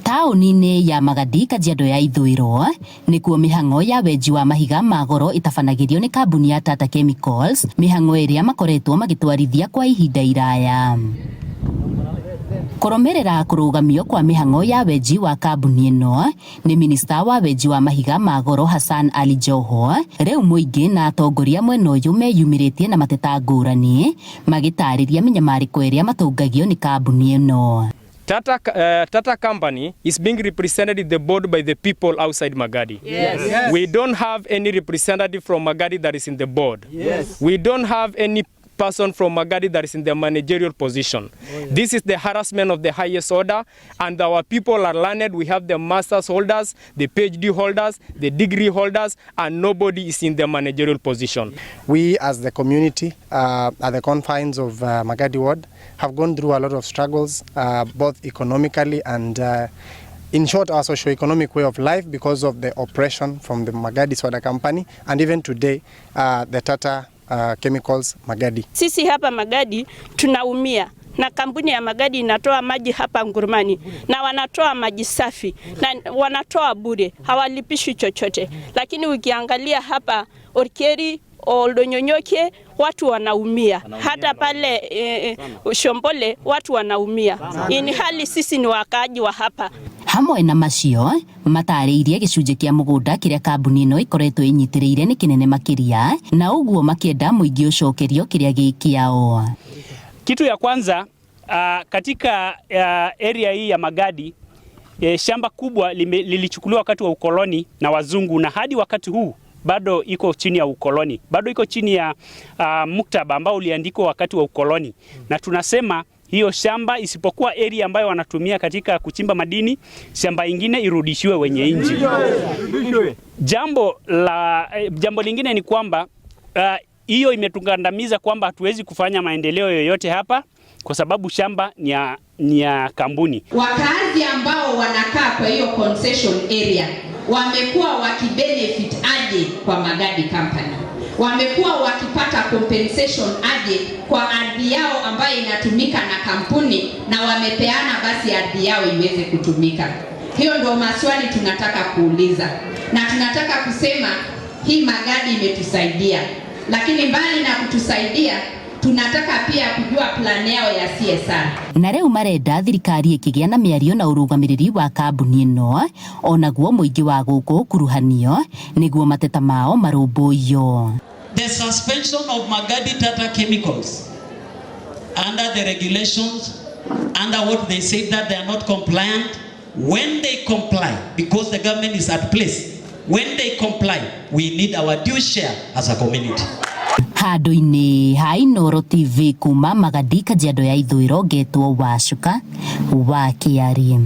Taũni-inĩ ya Magadi Kajiado ya ithũĩro nĩkuo mĩhang'o ya wenji wa mahiga ma goro itabanagĩrio nĩ kambuni ya Tata Chemĩcals, mĩhang'o ĩrĩa makoretwo magĩtwarithia kwa ihinda iraya. Kũrũmĩrĩra kũrũgamio kwa mĩhang'o ya wenji wa kambuni ĩno nĩ minista wa wenji wa mahiga ma goro Hassan Ali Joho, rĩu mũingĩ na atongoria mwena ũyũ meyumĩrĩtie na mateta ngũrani magĩtarĩria mĩnyamarĩko ĩrĩa matũngagio nĩ kambuni ĩno. Tata company is being represented in the board by the people outside Magadi. Yes. Yes. We don't have any representative from Magadi that is in the board. Yes. We don't have any person from Magadi that is in the managerial position. This is the harassment of the highest order, and our people are learned. We have the master's holders, the PhD holders, the degree holders, and nobody is in the managerial position. We as the community at the confines of Magadi ward have gone through a lot of struggles, both economically and in short, our socio-economic way of life because of the oppression from the Magadi Soda Company, and even today the Tata Chemicals Magadi. Sisi hapa Magadi tunaumia na kampuni ya Magadi inatoa maji hapa Ngurumani na wanatoa maji safi na wanatoa bure, hawalipishi chochote. Lakini ukiangalia hapa Orkeri, Oldonyonyoke, watu wanaumia. Hata pale Shombole watu wanaumia. Ini hali sisi ni wakaaji wa hapa. Hamwe na macio matarĩirie gĩcunjĩ kĩa mũgũnda kĩrĩa kambuni ĩno ĩkoretwo ĩnyitĩrĩire nĩ kĩnene makĩria, na ũguo makĩenda mũingĩ ũcokerio kĩrĩa gĩkĩao. Kitu ya kwanza katika area hii ya Magadi, shamba kubwa lilichukuliwa wakati wa ukoloni na wazungu, na hadi wakati huu bado iko chini ya ukoloni, bado iko chini ya muktaba ambao uliandikwa wakati wa ukoloni, na tunasema hiyo shamba isipokuwa area ambayo wanatumia katika kuchimba madini, shamba ingine irudishiwe wenye nchi. Jambo lingine ni kwamba hiyo imetungandamiza kwamba hatuwezi kufanya maendeleo yoyote hapa kwa sababu shamba ni ya kampuni. Wakazi ambao wanakaa kwa hiyo concession area wamekuwa wakibenefit aje kwa Magadi Company? Wamekuwa wakipata compensation aje kwa ardhi yao ambayo inatumika na kampuni, na wamepeana basi ardhi yao iweze kutumika? Hiyo ndio maswali tunataka kuuliza, na tunataka kusema hii Magadi imetusaidia, lakini mbali na kutusaidia tunataka pia kujua plan yao ya CSR. Na rĩu marenda thirikari ĩkĩgĩa na mĩario na ũrũgamĩrĩri wa kambuni ĩno, onaguo mũingĩ wa gũkũ kuruhanio nĩguo mateta mao marũmbũiyo. The suspension of Magadi Tata Chemicals under the regulations, under what they say that they are not compliant, when they comply, because the government is at place, when they comply, we need our due share as a community. Handũ-inĩ ha Inooro TV kuma Magadi Kajiado ya ithũĩro, ngetwo Wacuka wa Kĩarĩ.